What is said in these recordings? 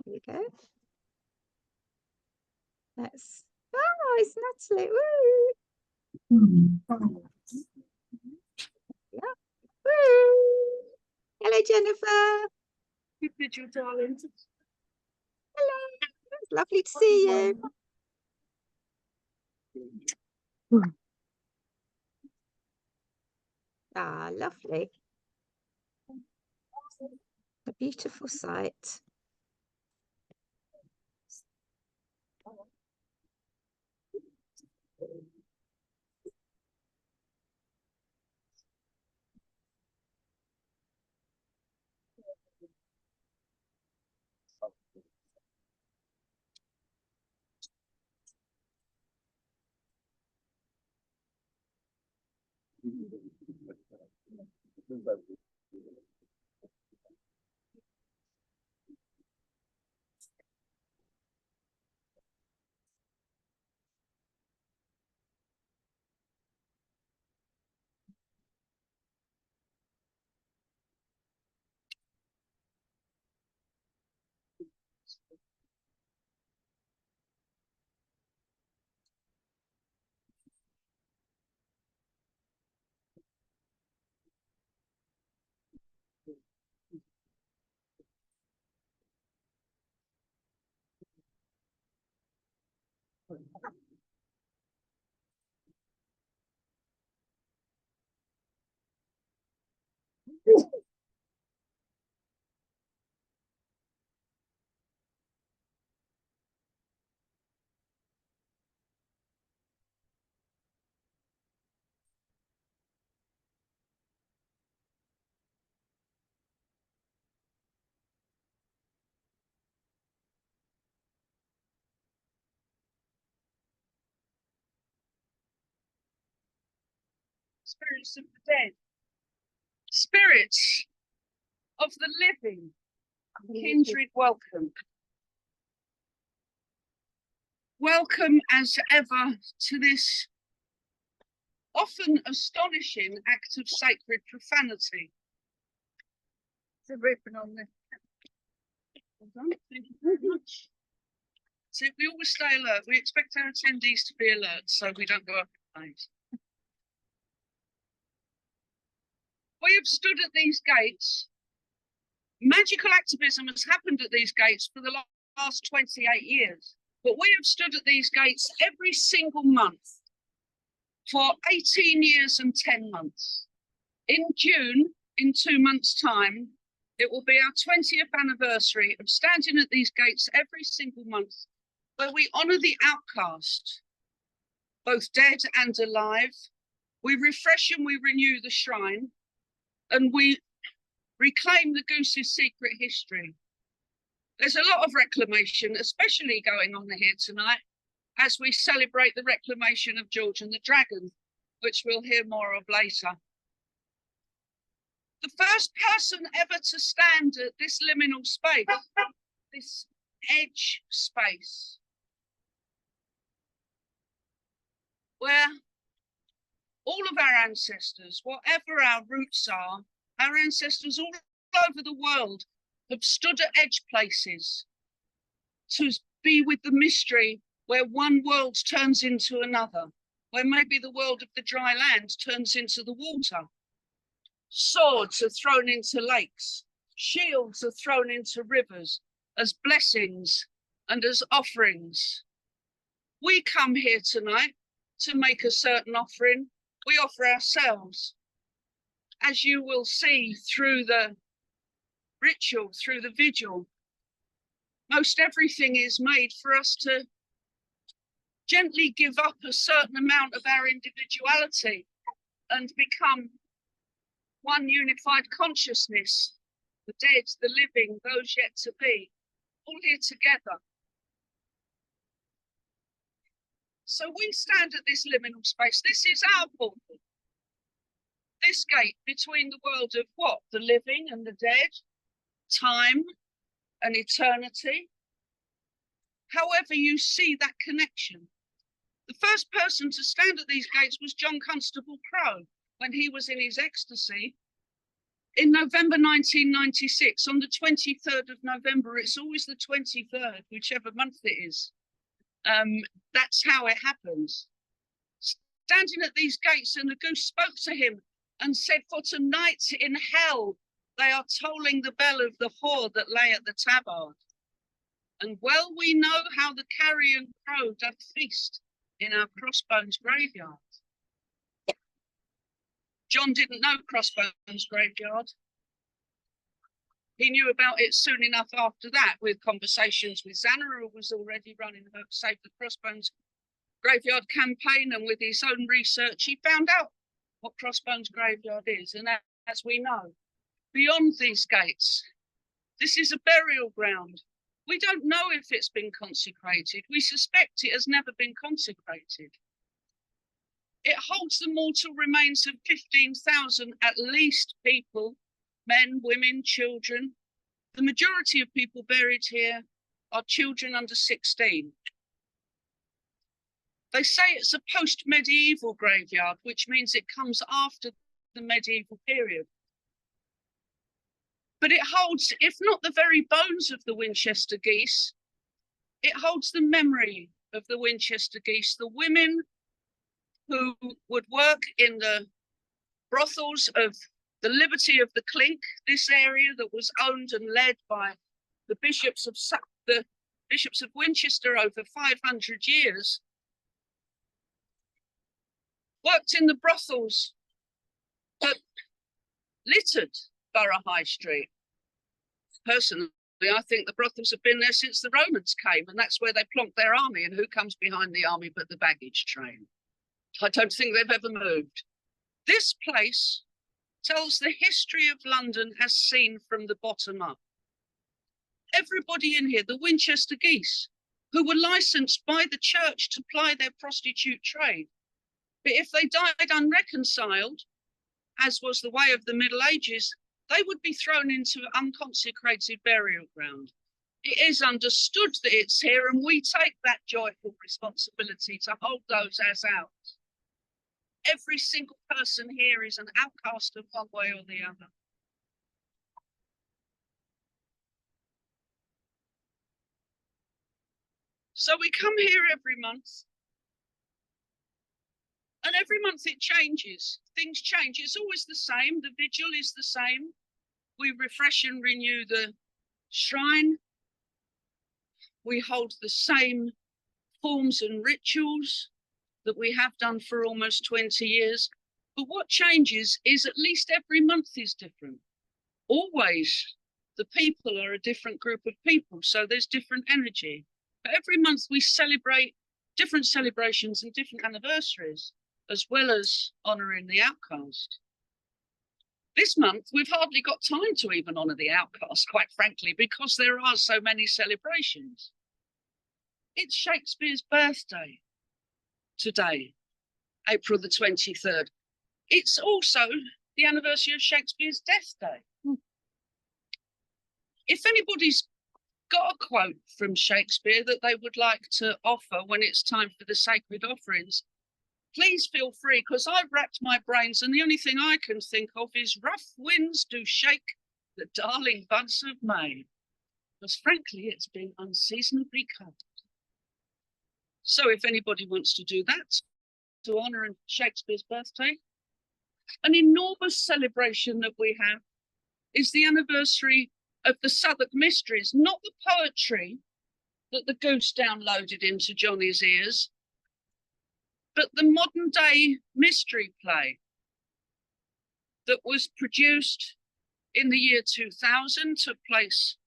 There you go. Let's. Oh, it's Natalie. Woo! Yeah. Woo! Hello, Jennifer. Good vigil, darling. Hello. It's lovely to see you. Ah, lovely. A beautiful sight. Spirits of the dead, spirits of the living, kindred, welcome. Welcome as ever to this often astonishing act of sacred profanity. The ribbon on the. Well done. Thank you very much. So we always stay alert. We expect our attendees to be alert so we don't go up in flames. We have stood at these gates. Magical activism has happened at these gates for the last 28 years. But we have stood at these gates every single month for 18 years and 10 months. In June, in 2 months' time, it will be our 20th anniversary of standing at these gates every single month, where we honour the outcast, both dead and alive. We refresh and we renew the shrine, and we reclaim the goose's secret history. There's a lot of reclamation, especially going on here tonight, as we celebrate the reclamation of George and the Dragon, which we'll hear more of later. The first person ever to stand at this liminal space, this edge space, where all of our ancestors, whatever our roots are, our ancestors all over the world have stood at edge places to be with the mystery where one world turns into another, where maybe the world of the dry land turns into the water. Swords are thrown into lakes, shields are thrown into rivers as blessings and as offerings. We come here tonight to make a certain offering. We offer ourselves. As you will see through the ritual, through the vigil, most everything is made for us to gently give up a certain amount of our individuality and become one unified consciousness, the dead, the living, those yet to be, all here together. So we stand at this liminal space. This is our portal. This gate between the world of what? The living and the dead, time and eternity. However you see that connection. The first person to stand at these gates was John Constable Crowe. When he was in his ecstasy, in November 1996, on the 23rd of November, it's always the 23rd, whichever month it is. That's how it happens. Standing at these gates, and the goose spoke to him and said, "For tonight in hell, they are tolling the bell of the whore that lay at the tabard. And well we know how the carrion crow doth feast in our Crossbones graveyard." John didn't know Crossbones graveyard. He knew about it soon enough after that, with conversations with Zanna, who was already running her Save the Crossbones graveyard campaign, and with his own research, he found out what Crossbones graveyard is. And as we know, beyond these gates, this is a burial ground. We don't know if it's been consecrated. We suspect it has never been consecrated. It holds the mortal remains of 15,000 at least people, men, women, children. The majority of people buried here are children under 16. They say it's a post-medieval graveyard, which means it comes after the medieval period. But it holds, if not the very bones of the Winchester geese, it holds the memory of the Winchester geese, the women who would work in the brothels of the Liberty of the Clink, this area that was owned and led by the bishops of Winchester over 500 years, worked in the brothels that littered Borough High Street. Personally, I think the brothels have been there since the Romans came, and that's where they plonked their army. And who comes behind the army but the baggage train? I don't think they've ever moved. This place tells the history of London as seen from the bottom up. Everybody in here, the Winchester geese, who were licensed by the church to ply their prostitute trade, but if they died unreconciled, as was the way of the Middle Ages, they would be thrown into unconsecrated burial ground. It is understood that it's here, and we take that joyful responsibility to hold those as ours. Every single person here is an outcast of one way or the other. So we come here every month, and every month it changes. Things change. It's always the same. The vigil is the same. We refresh and renew the shrine. We hold the same forms and rituals that we have done for almost 20 years. But what changes is at least every month is different. Always the people are a different group of people, so there's different energy. But every month we celebrate different celebrations and different anniversaries, as well as honouring the outcast. This month, we've hardly got time to even honour the outcast, quite frankly, because there are so many celebrations. It's Shakespeare's birthday today, April the 23rd. It's also the anniversary of Shakespeare's death day. If anybody's got a quote from Shakespeare that they would like to offer when it's time for the sacred offerings, please feel free, because I've racked my brains and the only thing I can think of is "rough winds do shake the darling buds of May," because frankly it's been unseasonably cold. So if anybody wants to do that to honour Shakespeare's birthday, an enormous celebration that we have is the anniversary of the Southwark Mysteries, not the poetry that the goose downloaded into Johnny's ears, but the modern day mystery play that was produced in the year 2000, took place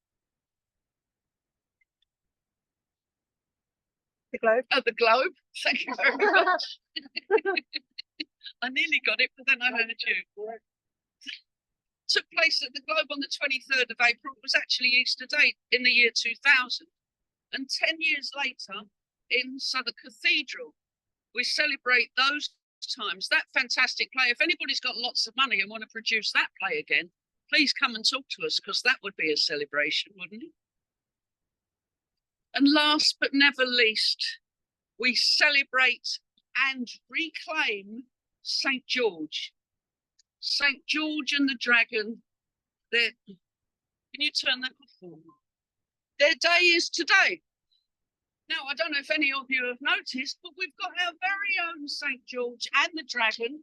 The Globe. at the Globe. Thank you very much. I nearly got it, but then I heard you. Took place at the Globe on the 23rd of April. It was actually Easter date in the year 2000. And 10 years later, in Southwark Cathedral, we celebrate those times, that fantastic play. If anybody's got lots of money and want to produce that play again, please come and talk to us, because that would be a celebration, wouldn't it? And last but never least, we celebrate and reclaim St. George. St. George and the Dragon Can you turn that off for me? Their day is today. Now, I don't know if any of you have noticed, but we've got our very own St. George and the Dragon,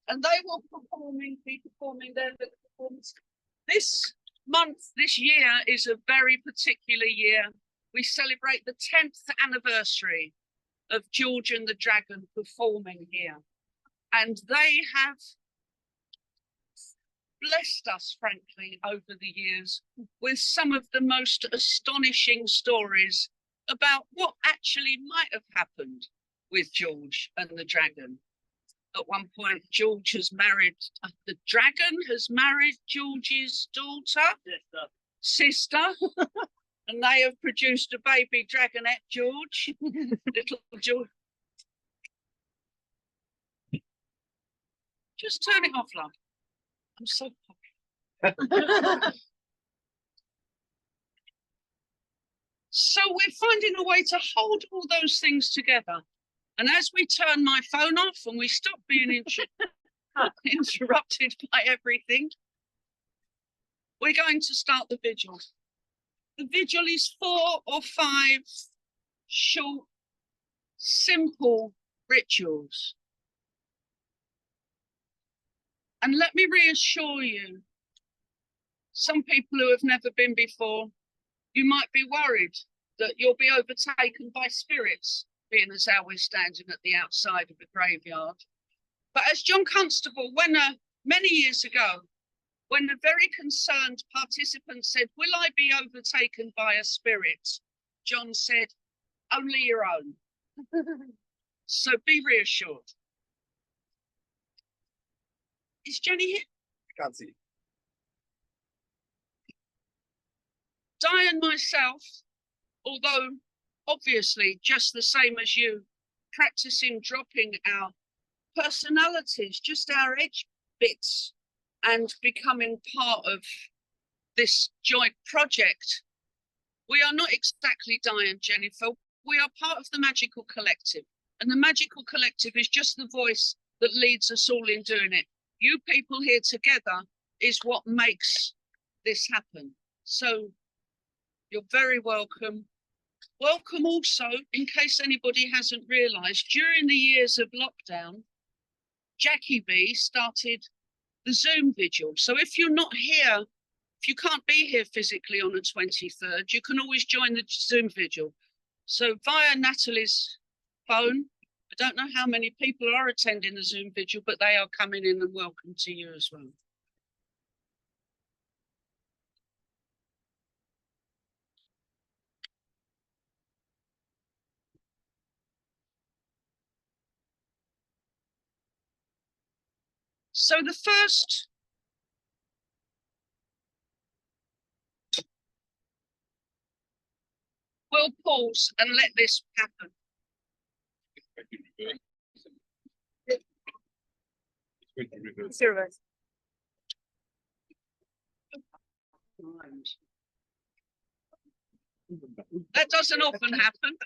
and they will be performing their little performance. This month, this year, is a very particular year. We celebrate the 10th anniversary of George and the Dragon performing here. And they have blessed us, frankly, over the years with some of the most astonishing stories about what actually might have happened with George and the Dragon. At one point, George has married, the Dragon has married George's daughter, sister, and they have produced a baby dragonette, George, little George. Just turn it off, love. I'm so popular. So we're finding a way to hold all those things together. And as we turn my phone off and we stop being interrupted by everything, we're going to start the vigil. The vigil is 4 or 5 short, simple rituals. And let me reassure you, some people who have never been before, you might be worried that you'll be overtaken by spirits, being as how we're standing at the outside of a graveyard. But as John Constable, many years ago, when a very concerned participant said, "Will I be overtaken by a spirit?" John said, "Only your own." So be reassured. Is Jenny here? I can't see. Di and myself, although obviously just the same as you, practicing dropping our personalities, just our edge bits, and becoming part of this joint project. We are not exactly Di and Jennifer. We are part of the Magical Collective. And the Magical Collective is just the voice that leads us all in doing it. You people here together is what makes this happen. So you're very welcome. Welcome also, in case anybody hasn't realised, during the years of lockdown, Jackie B started the Zoom vigil. So if you're not here, if you can't be here physically on the 23rd, you can always join the Zoom vigil. So via Natalie's phone, I don't know how many people are attending the Zoom vigil, but they are coming in, and welcome to you as well. So the first we'll pause and let this happen. That doesn't often happen.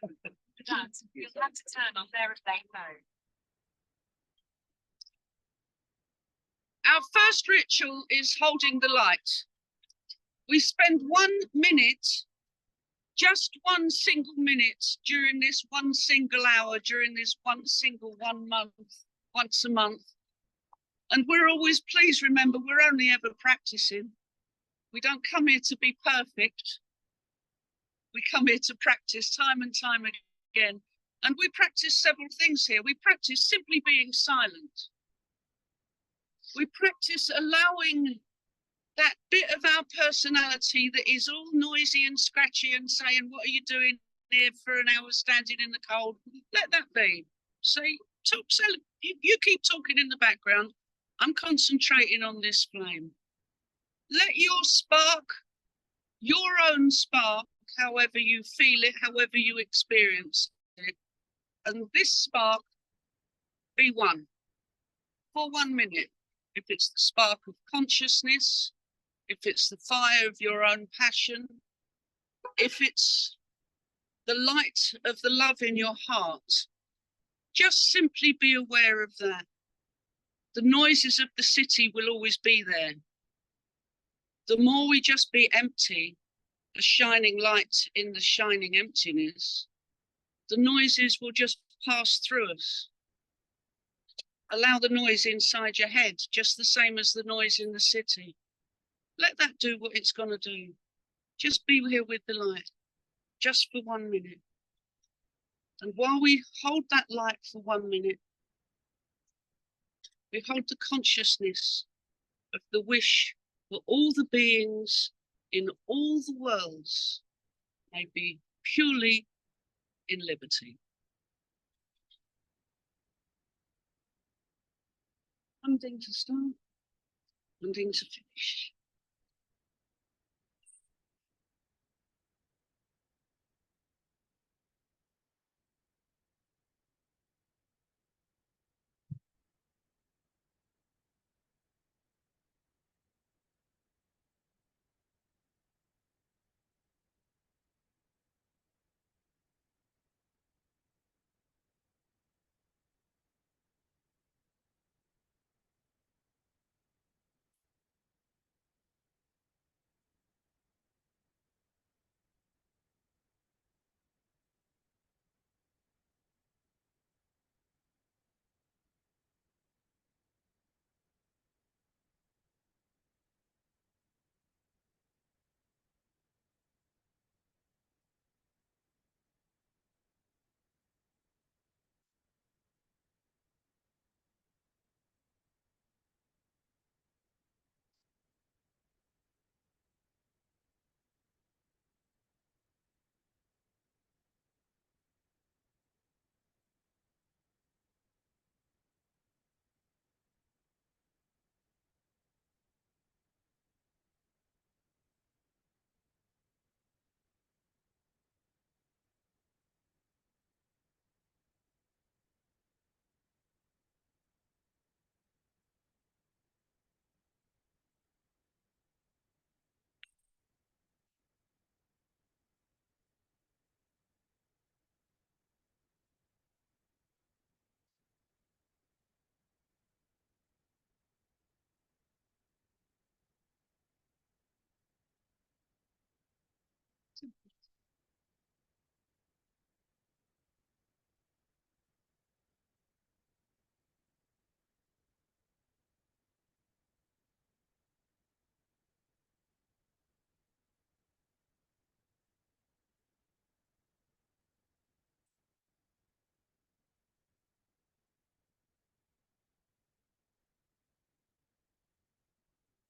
You'll have to turn off their airplane mode. Our first ritual is holding the light. We spend 1 minute, just 1 single minute during this 1 single hour, during this 1 single 1 month, once a month. And we're always, please remember, we're only ever practicing. We don't come here to be perfect. We come here to practice time and time again. And we practice several things here. We practice simply being silent. We practice allowing that bit of our personality that is all noisy and scratchy and saying, "What are you doing here for an hour standing in the cold?" Let that be. Say, talk, you keep talking in the background. I'm concentrating on this flame. Let your spark, your own spark, however you feel it, however you experience it, and this spark be one for 1 minute. If it's the spark of consciousness, if it's the fire of your own passion, if it's the light of the love in your heart, just simply be aware of that. The noises of the city will always be there. The more we just be empty, a shining light in the shining emptiness, the noises will just pass through us. Allow the noise inside your head, just the same as the noise in the city. Let that do what it's going to do. Just be here with the light, just for 1 minute. And while we hold that light for 1 minute, we hold the consciousness of the wish for all the beings in all the worlds may be purely in liberty. Something to start, something to finish.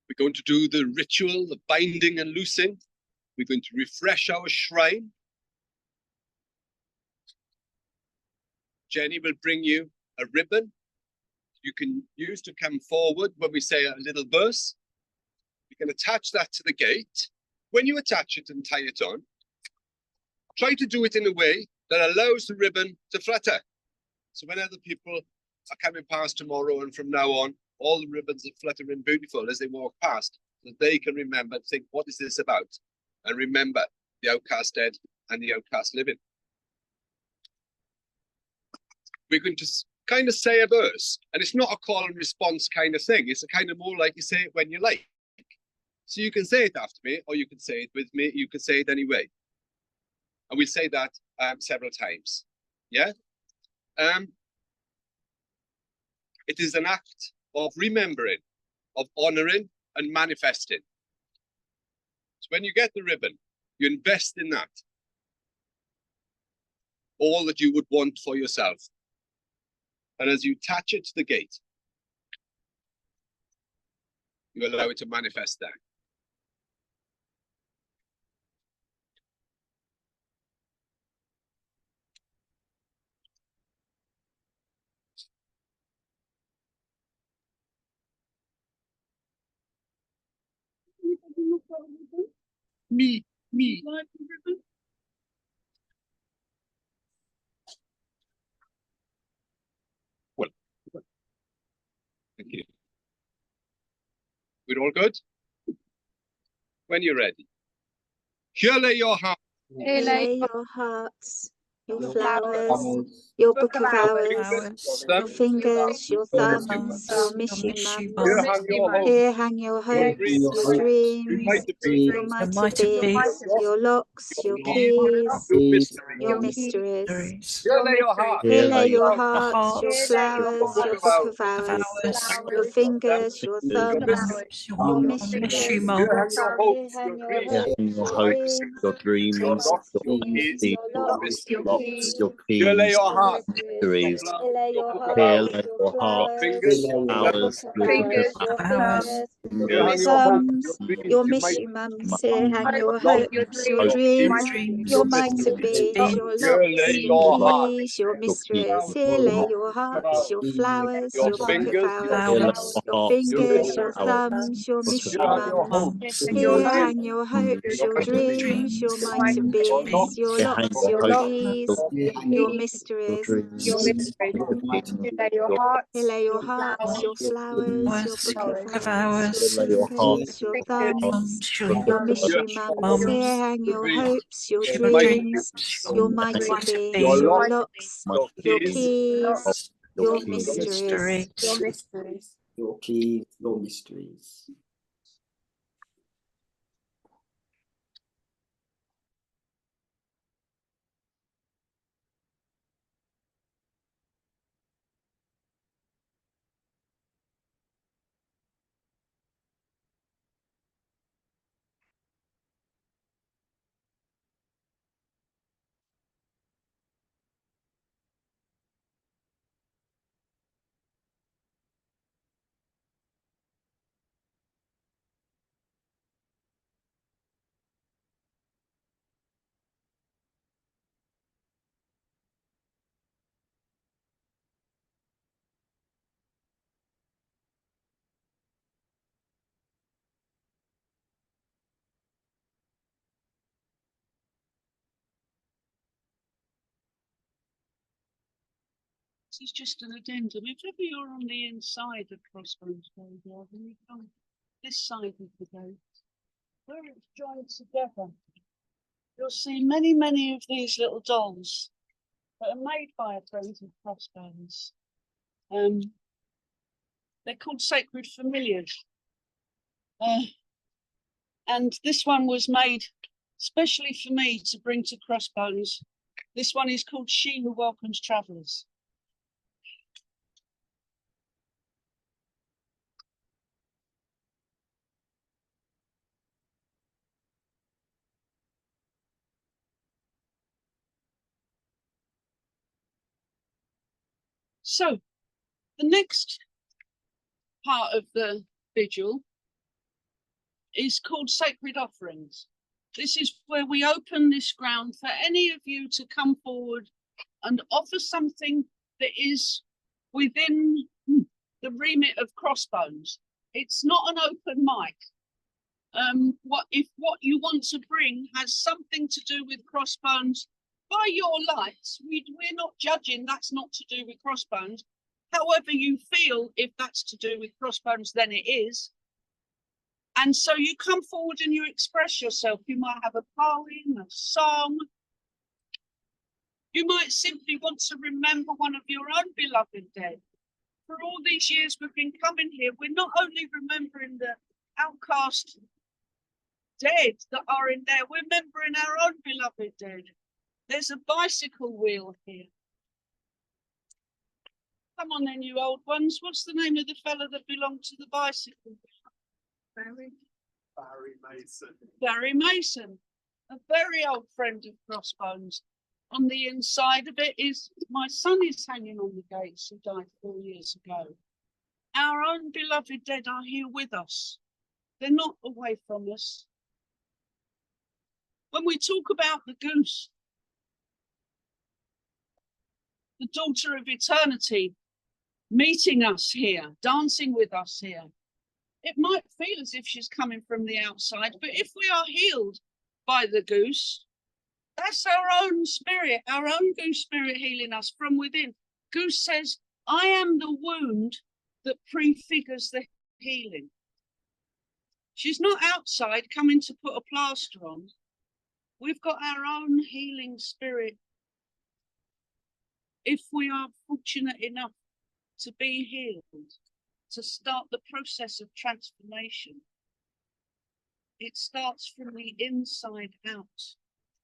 We're going to do the ritual, the binding and loosing. We're going to refresh our shrine. Jenny will bring you a ribbon you can use to come forward when we say a little verse. You can attach that to the gate. When you attach it and tie it on, try to do it in a way that allows the ribbon to flutter. So when other people are coming past tomorrow and from now on, all the ribbons are fluttering beautiful as they walk past, so they can remember and think, what is this about? And remember the outcast dead and the outcast living. We're going to kind of say a verse, and it's not a call and response kind of thing. It's a kind of more like you say it when you like. So you can say it after me, or you can say it with me. You can say it anyway. And we say that several times. Yeah? It is an act of remembering, of honoring and manifesting. So when you get the ribbon, you invest in that. All that you would want for yourself. And as you attach it to the gate, you allow it to manifest there. Me. Well, thank you. We're all good? When you're ready. Here lay your heart. Lay your hearts. your flowers, your book of hours, your fingers, your thumbs, your mystery mums. Here hang your hopes, your dreams, your might have beens, your locks, your keys, your mysteries. Here lay your hearts, your flowers, your book of hours, your fingers, your thumbs, your mystery mums. Here hang your hopes, your dreams, your keys, your locks, your keys, your your mysteries. mysteries. Here lay your Here hearts, lay your your heart, flowers, your flowers, book of hours, your fingers, your thumbs, your mystery mums. Here hang your hopes, your dreams, your might have beens, your locks, your keys, your mysteries. Here lay your hearts, your flowers, your book of hours, your fingers, your thumbs, your mystery mums. Here hang your hopes, your dreams, your might have beens, your locks, your keys, your mysteries. Here lay your hearts, your flowers, your book of hours, your fingers, your thumbs, your mystery mums. Here hang your hopes, your dreams, your might have beens, your locks, your keys, your mysteries. Your keys, your mysteries. This is just an addendum. If ever you're on the inside of Crossbones graveyard and you come this side of the gate, where it's joined together, you'll see many of these little dolls that are made by a friend of Crossbones. They're called sacred familiars. And this one was made specially for me to bring to Crossbones. This one is called She Who Welcomes Travellers. So the next part of the vigil is called Sacred Offerings. This is where we open this ground for any of you to come forward and offer something that is within the remit of Crossbones. It's not an open mic. If what you want to bring has something to do with Crossbones, by your lights, we're not judging. That's not to do with Crossbones. However you feel, if that's to do with Crossbones, then it is. And so you come forward and you express yourself. You might have a poem, a song. You might simply want to remember one of your own beloved dead. For all these years we've been coming here, we're not only remembering the outcast dead that are in there, we're remembering our own beloved dead. There's a bicycle wheel here. Come on then, you old ones. What's the name of the fella that belonged to the bicycle? Barry Mason. Barry Mason, a very old friend of Crossbones. On the inside of it is my son is hanging on the gates who died 4 years ago. Our own beloved dead are here with us. They're not away from us. When we talk about the goose, the daughter of eternity, meeting us here, dancing with us here, it might feel as if she's coming from the outside, but if we are healed by the goose, that's our own spirit, our own goose spirit healing us from within. Goose says, I am the wound that prefigures the healing. She's not outside coming to put a plaster on. We've got our own healing spirit if we are fortunate enough to be healed, to start the process of transformation, it starts from the inside out.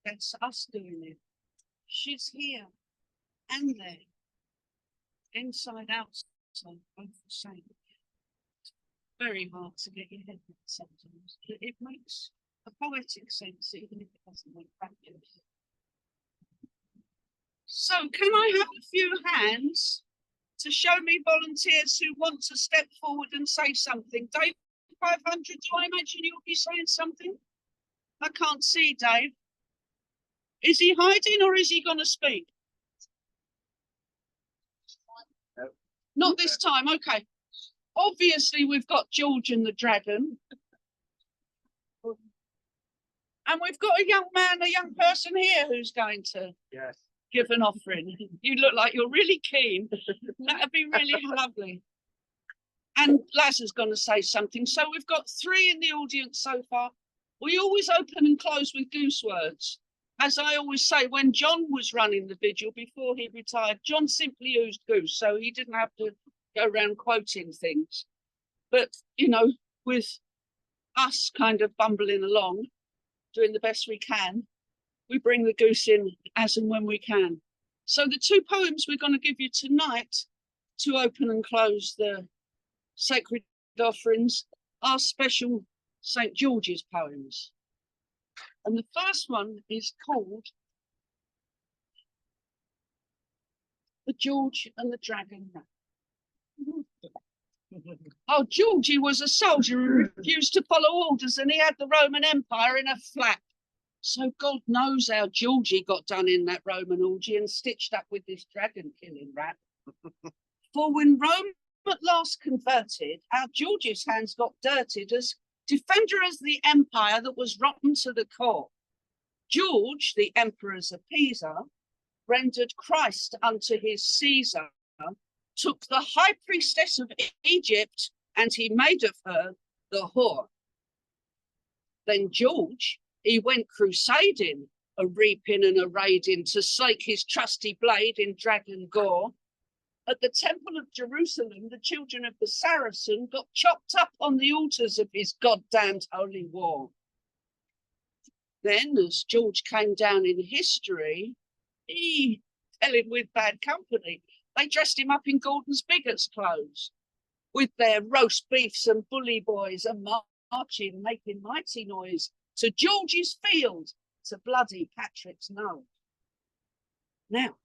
That's us doing it. She's here and there, inside out, so both the same. It's very hard to get your head around sometimes, but it makes a poetic sense, even if it doesn't make practice. So, can I have a few hands to show me volunteers who want to step forward and say something? Dave, 500, do I imagine you'll be saying something? I can't see Dave. Is he hiding or is he going to speak? No. Not this time, okay. Obviously, we've got George and the dragon. And we've got a young man, a young person here who's going to give an offering. You look like you're really keen. That'd be really lovely. And Laz is going to say something. So we've got 3 in the audience so far. We always open and close with goose words. As I always say, when John was running the vigil before he retired, John simply used goose, so he didn't have to go around quoting things. But, you know, with us kind of bumbling along, doing the best we can, we bring the goose in as and when we can. So the 2 poems we're going to give you tonight to open and close the sacred offerings are special St. George's poems. And the first one is called The George and the Dragon. Oh, Georgie was a soldier who refused to follow orders, and he had the Roman Empire in a flap. So God knows how Georgie got done in that Roman orgy and stitched up with this dragon killing rap. For when Rome at last converted, our George's hands got dirtied as defender of the empire that was rotten to the core. George, the emperor's appeaser, rendered Christ unto his Caesar, took the high priestess of Egypt, and he made of her the whore. Then George, he went crusading, a reaping and a raiding to slake his trusty blade in dragon gore. At the temple of Jerusalem, the children of the Saracen got chopped up on the altars of his goddamned holy war. Then, as George came down in history, he fell in with bad company. They dressed him up in Gordon's bigots' clothes, with their roast beefs and bully boys, and marching, making mighty noise to George's field, to bloody Patrick's knoll. Now,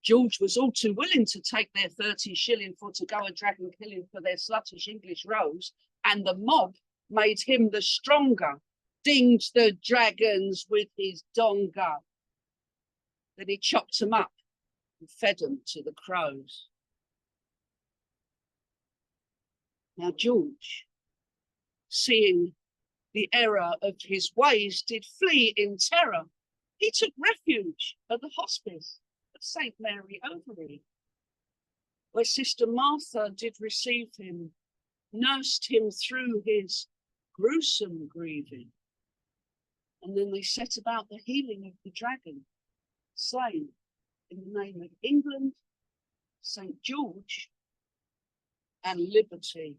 George was all too willing to take their 30 shilling for to go a dragon killing for their sluttish English rose, and the mob made him the stronger, dinged the dragons with his donga. Then he chopped them up and fed them to the crows. Now George, seeing the error of his ways, did flee in terror. He took refuge at the hospice of St. Mary Overy, where Sister Martha did receive him, nursed him through his gruesome grieving. And then they set about the healing of the dragon, slain in the name of England, St. George, and liberty.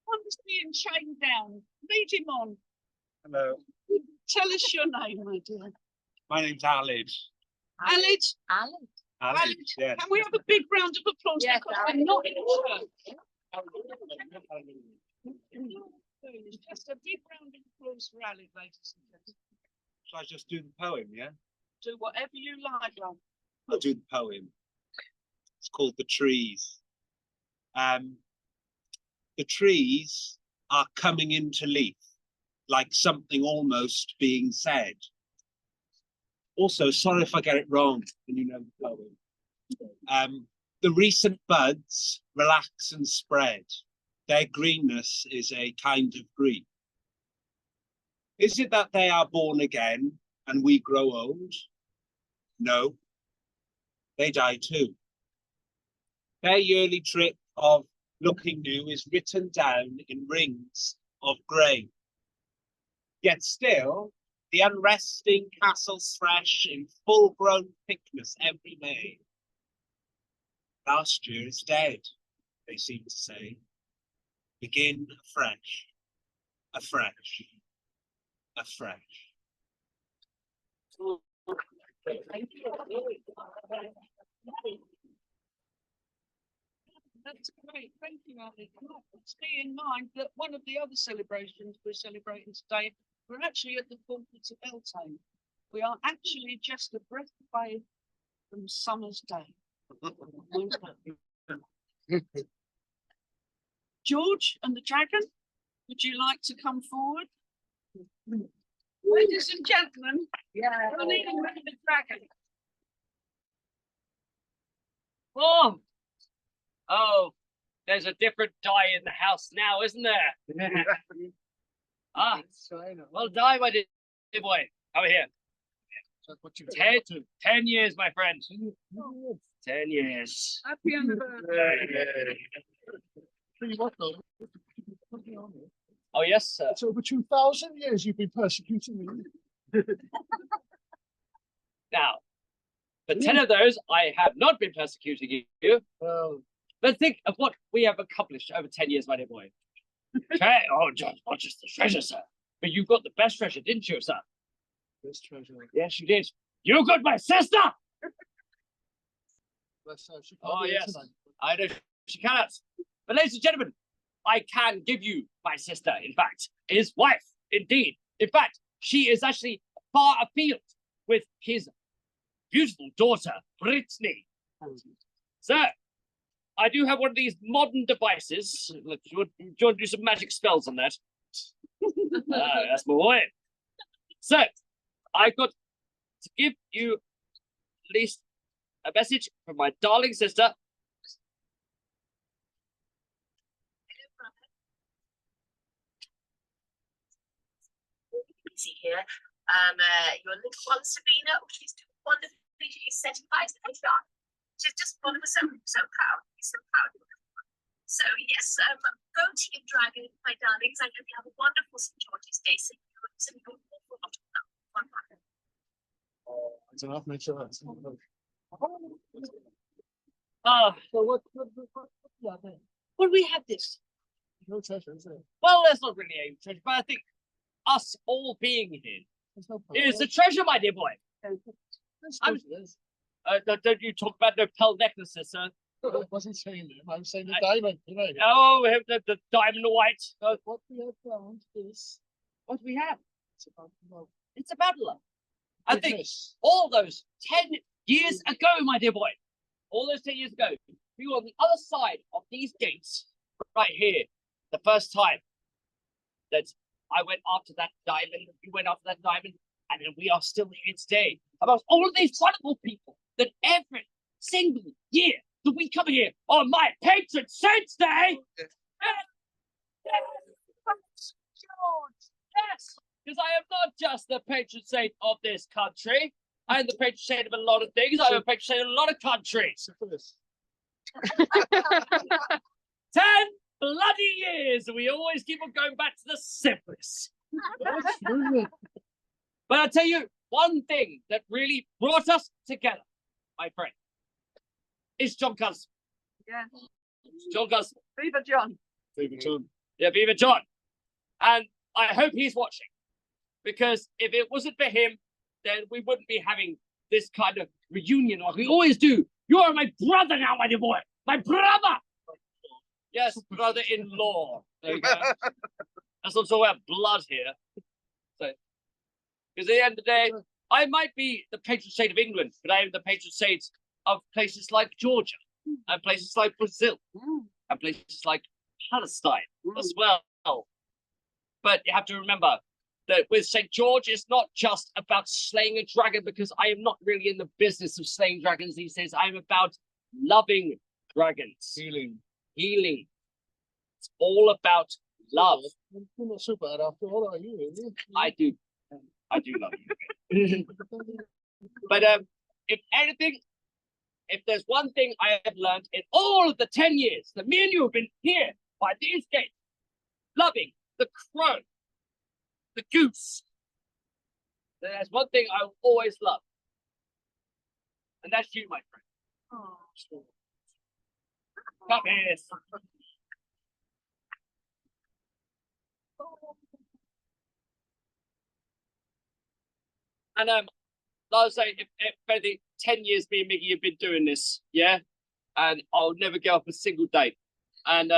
One's being chained down. Lead him on. Hello, Tell us your name, my dear. my name's Alid. Alid. Alid, yes. Can we have a big round of applause because we're not in church? Just a big round of applause for Alid, ladies and gentlemen. Shall I just do the poem, yeah? Do whatever you like, love. I'll do the poem. It's called The Trees. The trees are coming into leaf, like something almost being said. Also, sorry if I get it wrong, and you know the poem. The recent buds relax and spread. Their greenness is a kind of grief. Is it that they are born again and we grow old? No, they die too. Their yearly trip of looking new is written down in rings of grey. Yet still, the unresting castle's fresh in full-grown thickness every May. Last year is dead, they seem to say. Begin afresh, afresh, afresh. That's great. Thank you, Ali. Let's bear in mind that one of the other celebrations we're celebrating today, we're actually at the 40th of Beltane. We are actually just a breath away from summer's day. George and the dragon, would you like to come forward? Ladies and gentlemen, come in with the dragon. Oh, there's a different Di in the house now, isn't there? Well, Di, my dear boy, over here. 10 years, my friend. 10 years. Happy anniversary. Oh, yes, sir. It's over 2,000 years you've been persecuting me. Now, for 10 of those, I have not been persecuting you. Well, But think of what we have accomplished over 10 years, my dear boy. Oh, not just the treasure, sir. But you got the best treasure, didn't you, sir? this treasure. Yes, you did. You got my sister! Bless her, she can't Oh, be here yes. tonight. I know she cannot. But ladies and gentlemen, I can give you my sister, in fact, his wife, indeed. In fact, she is actually far afield with his beautiful daughter, Brittany. Sir, I do have one of these modern devices. Look, do you want to do some magic spells on that? That's my boy. So, I've got to give you at least a message from my darling sister. Easy here. Your little one Sabina, she's doing wonderfully. She's setting fires to the yard. She's just wonderful, so proud. He's so proud of her. So yes, go to your dragon, my darlings. I hope you have a wonderful St. George's Day. Send you an awful lot of love. One more. I don't know, make sure that's not good. So what would we have this? No treasure, is there? Well, there's not really a treasure, but I think us all being here There's no point. is a treasure, my dear boy. I suppose it is. Don't you talk about no pearl necklaces, sir? I wasn't saying them, I'm saying the diamond, you know. Oh, we have the diamond white. What we have found is What do we have? it's about love. It's about love. I think Goodness. all those 10 years ago, my dear boy, all those 10 years ago, we were on the other side of these gates, right here, the first time that I went after that diamond, you went after that diamond, and then we are still here today. About all of these wonderful people that every single year that we come here on my patron saint's day. Yes, because I am not just the patron saint of this country. I am the patron saint of a lot of things. I am a patron saint of a lot of countries. Syphilis. 10 bloody years, and we always keep on going back to the syphilis. That's true. But I'll tell you one thing that really brought us together, my friend, is John Cuss. Yeah. John Cuss. Viva John. David John. Yeah, Viva John. And I hope he's watching, because if it wasn't for him, then we wouldn't be having this kind of reunion like we always do. You are my brother now, my dear boy. My brother. Yes, brother-in-law. There you go. That's not talking about blood here. So, because at the end of the day, I might be the patron saint of England, but I am the patron saint of places like Georgia, and places like Brazil, and places like Palestine as well. But you have to remember that with St. George, it's not just about slaying a dragon, because I am not really in the business of slaying dragons these days. I am about loving dragons. Healing. It's all about love. You're not so bad after all, are you? Really? I do love you. But if anything, if there's one thing I have learned in all of the 10 years that me and you have been here by these gates, loving the crow, the goose, then there's one thing I will always love. And that's you, my friend. Oh. Come here. And like I was saying, if anything, 10 years me and Mickey have been doing this, yeah? And I'll never get off a single day. And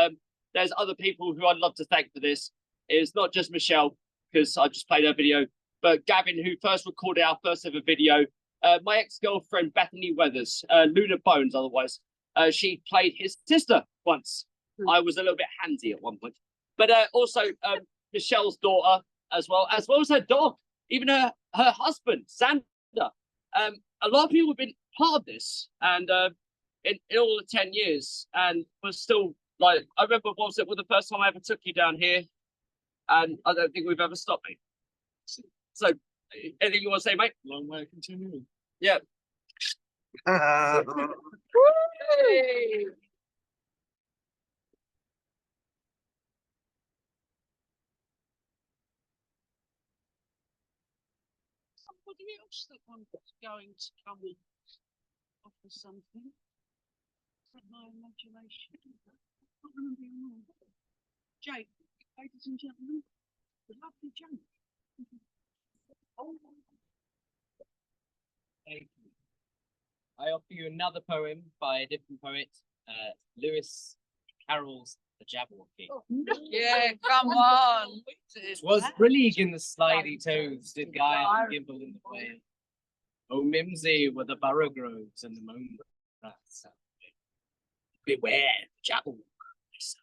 there's other people who I'd love to thank for this. It's not just Michelle, because I just played her video, but Gavin, who first recorded our first ever video, my ex-girlfriend, Bethany Weathers, Luna Bones otherwise, she played his sister once. I was a little bit handsy at one point. But also Michelle's daughter as well as her dog, even her husband, Sandra. A lot of people have been part of this, and in all the 10 years, and was still like, I remember, what was it, the first time I ever took you down here, and I don't think we've ever stopped, mate. So, anything you want to say, mate? Long way to continue. Yeah. Hey. Somebody else that was going to come and offer something. My imagination. I can't remember your name. Jake, ladies and gentlemen, the lovely Jake. Oh. Thank you. I offer you another poem by a different poet, Lewis Carroll's The Jabberwocky. Oh, yeah, come on. "'Twas brillig in the slithy toes, did guile and gimble in the way. Oh, mimsy were the borough groves and the moon grass. Beware the Jabberwock, my son.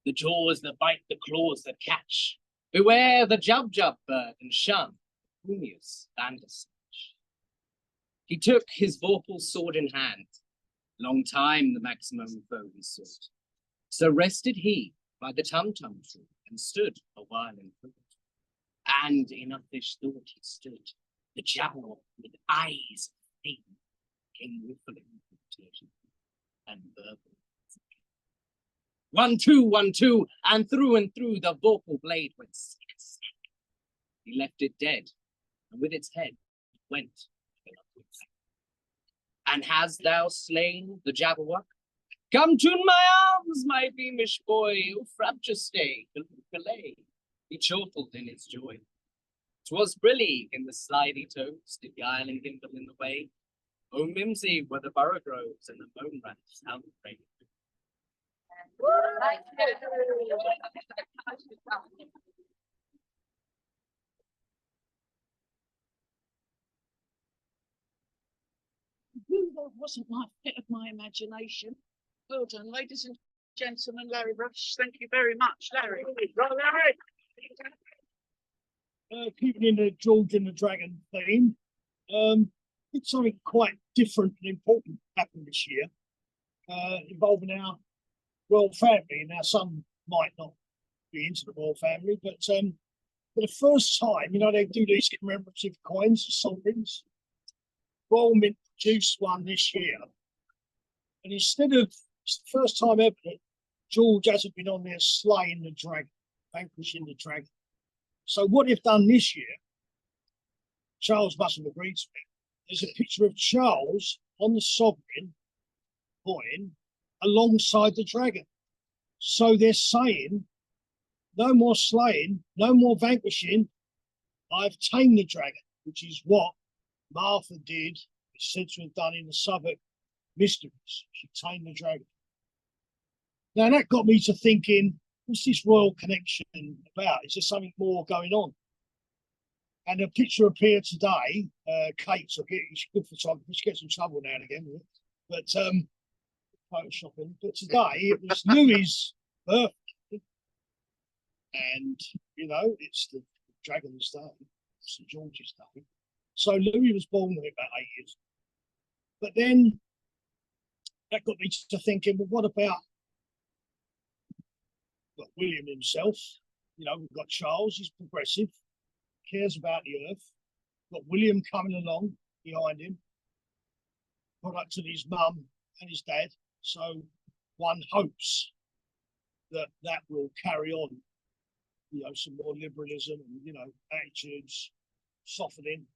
The jaws that bite, the claws that catch. Beware the Jubjub bird and shun the Pumius Bandersnatch. He took his vorpal sword in hand. Long time the maximum foe he sought. So rested he by the tum-tum tree and stood a while in thought. And in uffish thought he stood. The Jabberwock with eyes of flame came rippling and verbal. 1, 2, 1, 2, and through the vorpal blade went snack. He left it dead, and with its head went. And hast thou slain the Jabberwock? Come to my arms, my beamish boy, O frabjous stay, Calais. He chortled in his joy. 'Twas brillig in the slithy toes, did guile and gimble in the way. O mimsy were the borough groves and the moan rats out the rain. That wasn't my bit of my imagination. Well done, ladies and gentlemen. Larry Rush, thank you very much, Larry. Keeping in the George and the Dragon theme, it's something quite different and important happened this year, involving our royal family. Now, some might not be into the royal family, but for the first time, you know, they do these commemorative coins, sovereigns. Royal Mint produced one this year, and instead of, it's the first time ever that George hasn't been on there slaying the dragon, vanquishing the dragon. So what they've done this year, Charles must have agreed to it, there's a picture of Charles on the sovereign coin alongside the dragon. So they're saying, no more slaying, no more vanquishing, I've tamed the dragon, which is what Martha did, is said to have done in the Southwark Mysteries. She tamed the dragon. Now that got me to thinking, what's this royal connection about? Is there something more going on? And a picture appeared today. Kate took it. She's good for time. She gets in trouble now and again with it. But photoshopping. But today it was Louis' birthday. And, you know, it's the Dragon's Day, St. George's Day. So Louis was born with it about 8 years. But then that got me to thinking, well, what about William himself? You know, we've got Charles, he's progressive, cares about the earth. We've got William coming along behind him. product of his mum and his dad. So one hopes that that will carry on, you know, some more liberalism and, you know, attitudes softening.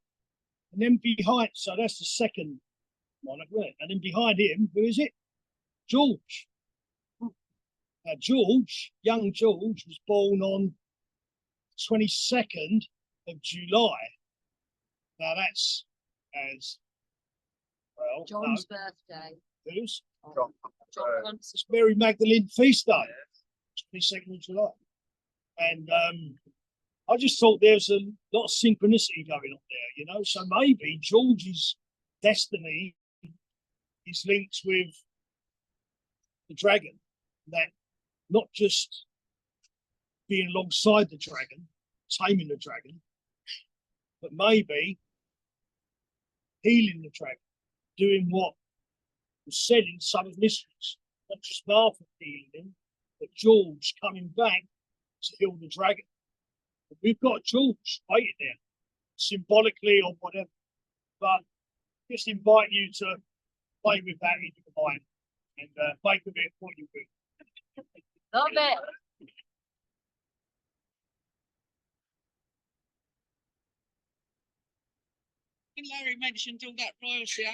And then behind, so that's the second monarch, right? And then behind him, who is it? George. Now, George, young George, was born on 22nd of July. Now that's as well. John's birthday. Who's? John wants It's Mary Magdalene feast day, 22nd of July. And I just thought there was a lot of synchronicity going on there, you know. So maybe George's destiny is linked with the dragon, that not just being alongside the dragon, taming the dragon, but maybe healing the dragon, doing what was said in some of the mysteries, not just Martha healing him, but George coming back to heal the dragon. But we've got George waiting there, symbolically or whatever. But just invite you to play with that in your mind and make of it what you will. Love it. When Larry mentioned all that royalty,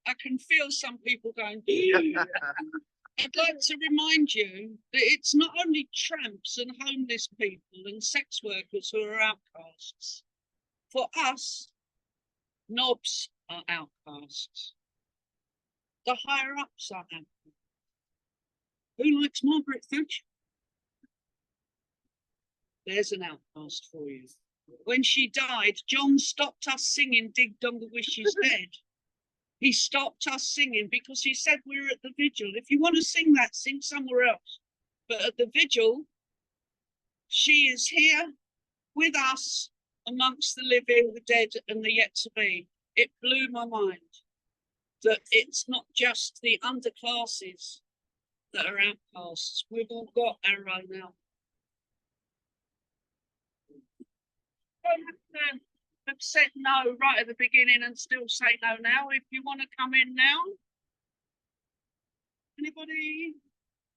I can feel some people going. I'd like to remind you that it's not only tramps and homeless people and sex workers who are outcasts. For us, knobs are outcasts. The higher ups are outcasts. Who likes Margaret Thatcher? There's an outcast for you. When she died, John stopped us singing Dig Dong the Wish's Dead. He stopped us singing because he said we were at the vigil. If you want to sing that, sing somewhere else. But at the vigil, she is here with us amongst the living, the dead, and the yet to be. It blew my mind that it's not just the underclasses that are outcasts. We've all got our own out. Don't have to have said no right at the beginning and still say no now. If you want to come in now. Anybody?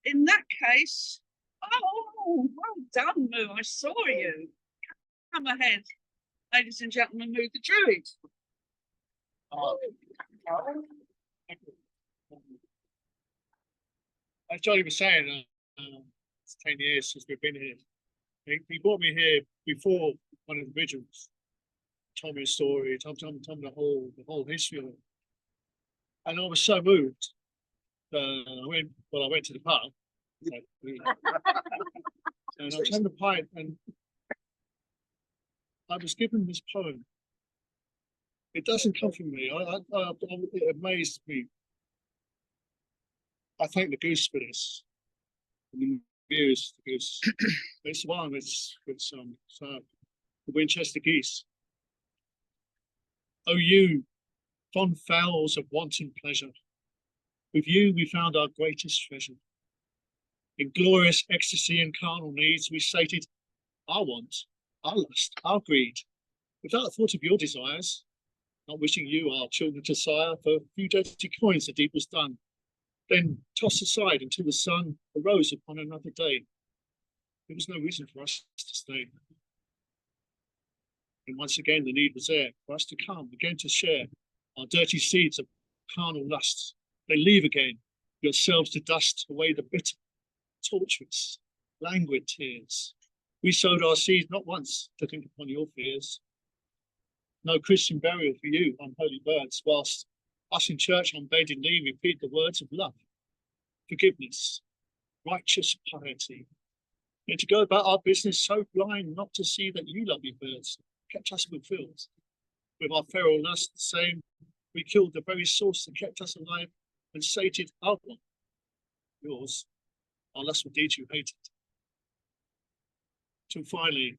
In that case, oh, well done, Moo. I saw you. Come ahead, ladies and gentlemen, Moo the Druid. As Johnny was saying, it's 10 years since we've been here. He brought me here before one of the vigils. Told me a story, told me the whole history of it. And I was so moved. I went to the pub. And I was having a pint and I was given this poem. It doesn't come from me. It amazed me. I thank the goose for this. The muse, the goose. This one, it's the Winchester geese. Oh, you, fond fowls of wanton pleasure, with you we found our greatest treasure. In glorious ecstasy and carnal needs, we sated our want, our lust, our greed, without a thought of your desires, not wishing you our children to sire for a few dirty coins the deed was done, then tossed aside until the sun arose upon another day. There was no reason for us to stay. And once again, the need was there for us to come, again to share our dirty seeds of carnal lusts. Then leave again, yourselves to dust away the bitter, torturous, languid tears. We sowed our seeds not once to think upon your fears. No Christian burial for you, unholy birds, whilst us in church on bended knee repeat the words of love, forgiveness, righteous piety. And to go about our business so blind not to see that you, lovely birds, kept us fulfilled. With our feral lust the same, we killed the very source that kept us alive and sated our one, yours, our lustful deeds you hated. Till finally,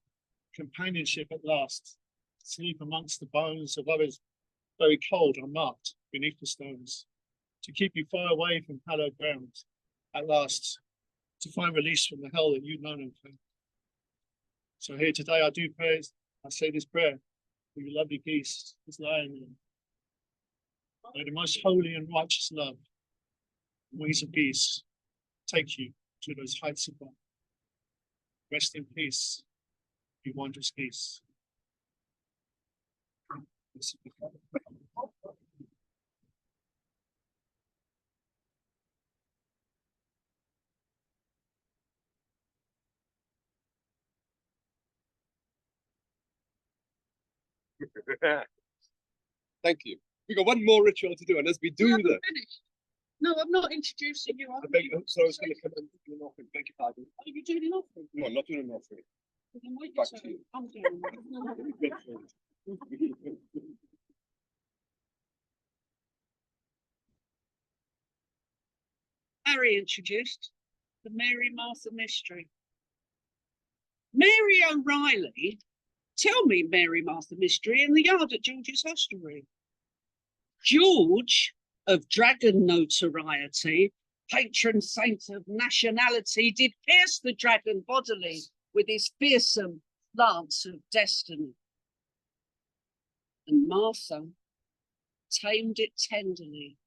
companionship at last, sleep amongst the bones of others very cold, unmarked beneath the stones, to keep you far away from hallowed ground, at last, to find release from the hell that you'd known and found. So here today I do praise, I say this prayer for you lovely geese, this lion. May the most holy and righteous love, ways of peace, take you to those heights above. Rest in peace, be wondrous peace. Thank you. We got one more ritual to do, and as we do that, Finished. No, I'm not introducing you. I beg, so I was going to come and do an offering. Beg your pardon. Are you doing an offering? No, I'm not doing an offering. Then wait Back a to you. second. I'm doing one. Harry introduced the Mary Martha mystery. Mary O'Reilly, tell me Mary Martha mystery in the yard at George's hostelry. George, of dragon notoriety, patron saint of nationality, did pierce the dragon bodily with his fearsome lance of destiny. And Martha tamed it tenderly,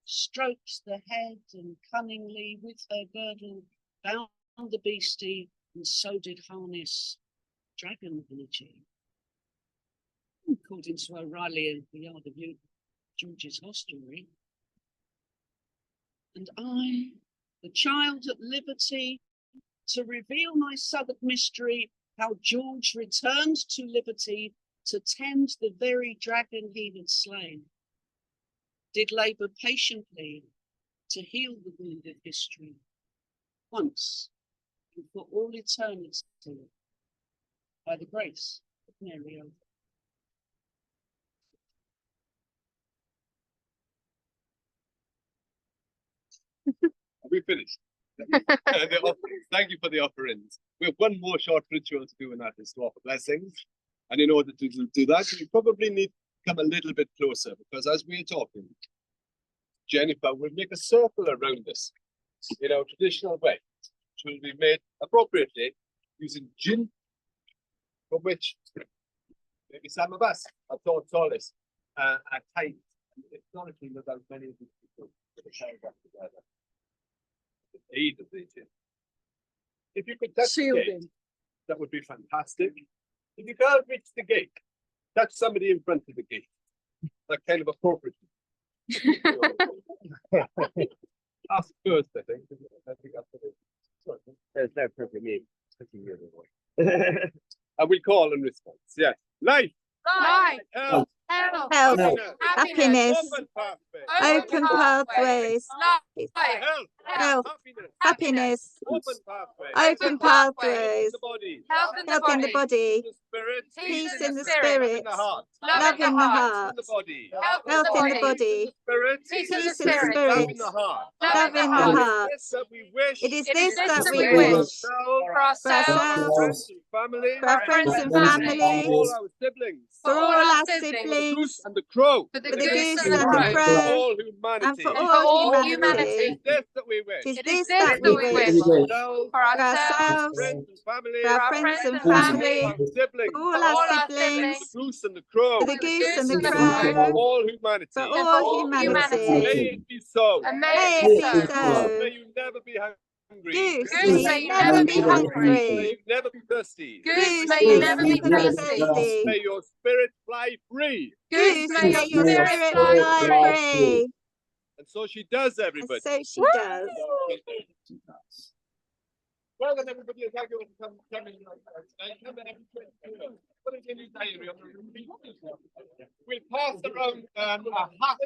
stroked the head, and cunningly with her girdle bound the beastie, and so did harness dragon energy. According to O'Reilly in the yard of George's hostelry. And I, the child at liberty, to reveal my southern mystery, how George returned to liberty to tend the very dragon he had slain, did labour patiently to heal the wound of history, once and for all eternity, by the grace of Mary O'Reilly. Have we finished? Thank you for the offerings. We have one more short ritual to do, and that is to offer blessings. And in order to do that, you probably need to come a little bit closer, because as we are talking, Jennifer will make a circle around this in our traditional way, which will be made appropriately using gin, from which maybe some of us have thought solace at times. Historically, without many of these people together. Aid of the gin. If you could touch the gate, that would be fantastic. If you can't reach the gate, touch somebody in front of the gate. That kind of appropriate. Ask first, I think. There's no appropriate me. And we call and response. Yes. Life. Life. Health. Health. Happiness. Open pathways. Health. Health. Happiness. Happiness. Open pathways. Open pathways. The body. Health Health in the body. The spirit. Peace in the Love spirit. in the heart. Love in the heart. The body. Health in the body. Spirit. Peace in the Peace in the Love spirit. in the heart. Love in the heart. This that we wish. It is It this is this that that we we wish. wish For for ourselves, ourselves, Friends and family. for our friends and For family, all our siblings. for all our The siblings, goose and the crow. for the for the goose goose and the and the crow, For crow, all and humanity. for and for all all humanity. humanity. This that we wish. It is It this is this that we wish Ourselves, for for ourselves, ourselves, friends and family. for our our friends and friends and family, Our siblings. for all for all our our siblings, siblings, Goose and the crow. for the goose and the For crow, all humanity. for and for all all humanity. humanity. May it be so. And May may it be it be so. so. May you never be hungry. Goose, Goose, may you never be May hungry. you never be thirsty. Goose, Goose, may may you you never be never be thirsty. thirsty. May your spirit fly free. Goose, May may your your spirit spirit fly fly free. free. And so she does, And everybody. so she does. Well then, everybody, thank you for coming. What is in your diary? We'll pass around a hat.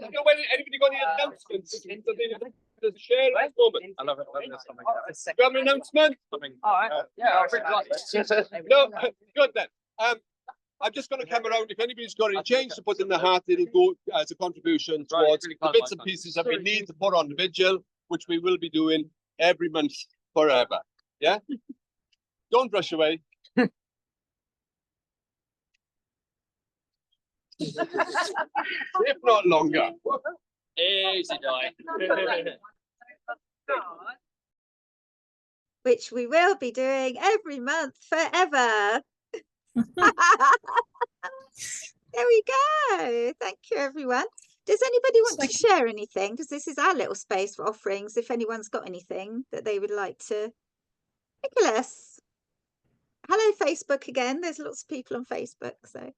Anybody got any announcements? So they just share this moment. I love it. Do you have an announcement? No, good then. I'm just going to come around. If anybody's got any change to put in the hat, it'll go as a contribution towards the bits and pieces that we need to put on the vigil, which we will be doing every month forever. Yeah? Don't rush away. If not longer. Easy, guy. Which we will be doing every month forever. There we go. Thank you, everyone. Does anybody want to share anything? Because this is our little space for offerings. If anyone's got anything that they would like to, Nicholas. Hello, Facebook again. There's lots of people on Facebook, so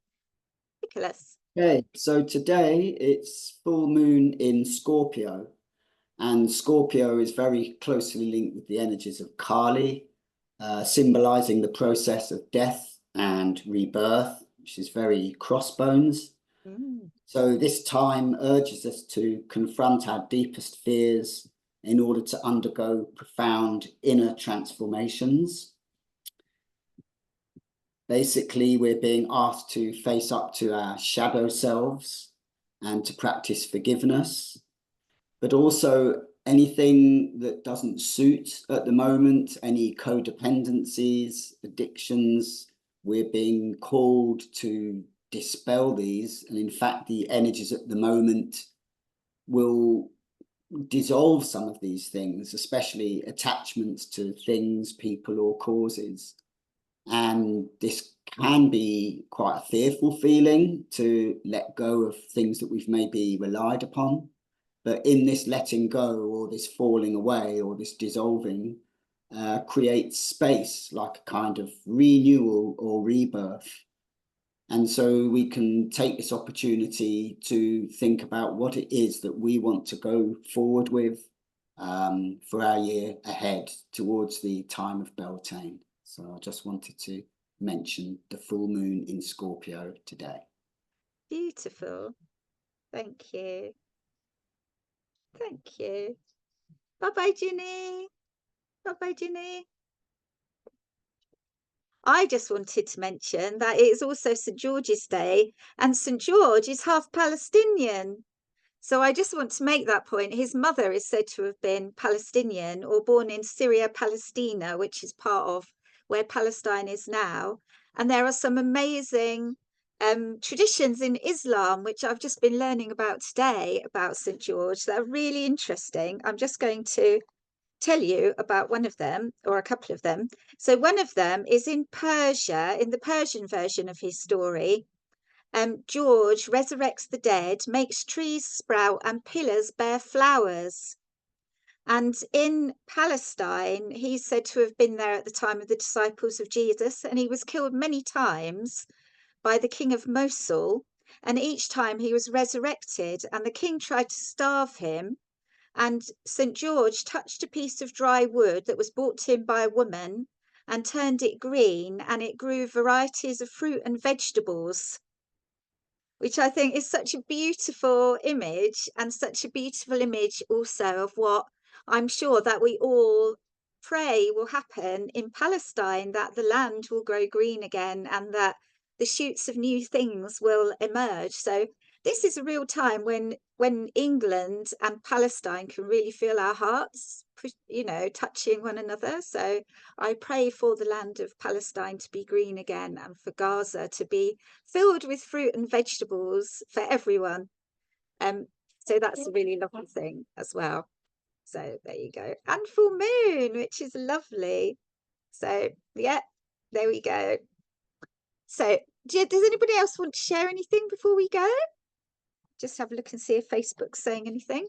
Nicholas. Okay, so today it's full moon in Scorpio, and Scorpio is very closely linked with the energies of Kali, symbolizing the process of death and rebirth, which is very Crossbones. So this time urges us to confront our deepest fears in order to undergo profound inner transformations. Basically, we're being asked to face up to our shadow selves and to practice forgiveness, but also anything that doesn't suit at the moment, any codependencies, addictions, we're being called to dispel these. And in fact, the energies at the moment will dissolve some of these things, especially attachments to things, people, or causes. And this can be quite a fearful feeling to let go of things that we've maybe relied upon. But in this letting go, or this falling away, or this dissolving, creates space, like a kind of renewal or rebirth. And so we can take this opportunity to think about what it is that we want to go forward with for our year ahead towards the time of Beltane. So I just wanted to mention the full moon in Scorpio today. Beautiful. Thank you. Thank you. Bye-bye, Ginny. Bye-bye, Ginny. I just wanted to mention that it is also St. George's Day, and St. George is half Palestinian. So I just want to make that point. His mother is said to have been Palestinian or born in Syria, Palestina, which is part of where Palestine is now. And there are some amazing traditions in Islam, which I've just been learning about today about St. George, that are really interesting. I'm just going to tell you about one of them, or a couple of them. So one of them is in Persia, in the Persian version of his story. George resurrects the dead, makes trees sprout and pillars bear flowers. And in Palestine, he's said to have been there at the time of the disciples of Jesus, and he was killed many times by the king of Mosul. And each time he was resurrected, and the king tried to starve him. And St. George touched a piece of dry wood that was brought to him by a woman and turned it green, and it grew varieties of fruit and vegetables, which I think is such a beautiful image, and such a beautiful image also of what I'm sure that we all pray will happen in Palestine, that the land will grow green again and that the shoots of new things will emerge. So this is a real time when England and Palestine can really feel our hearts, you know, touching one another. So I pray for the land of Palestine to be green again, and for Gaza to be filled with fruit and vegetables for everyone. So that's a really lovely thing as well. So there you go. And full moon, which is lovely. So yeah, there we go. So does anybody else want to share anything before we go? Just have a look and see if Facebook's saying anything.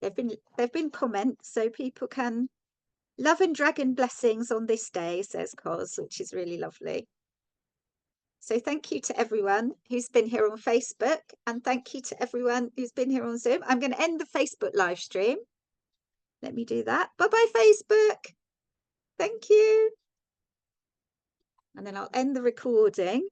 There've been comments, so people can love and dragon blessings on this day, says Cos, which is really lovely. So thank you to everyone who's been here on Facebook, and thank you to everyone who's been here on Zoom. I'm going to end the Facebook live stream. Let me do that. Bye-bye, Facebook. Thank you. And then I'll end the recording.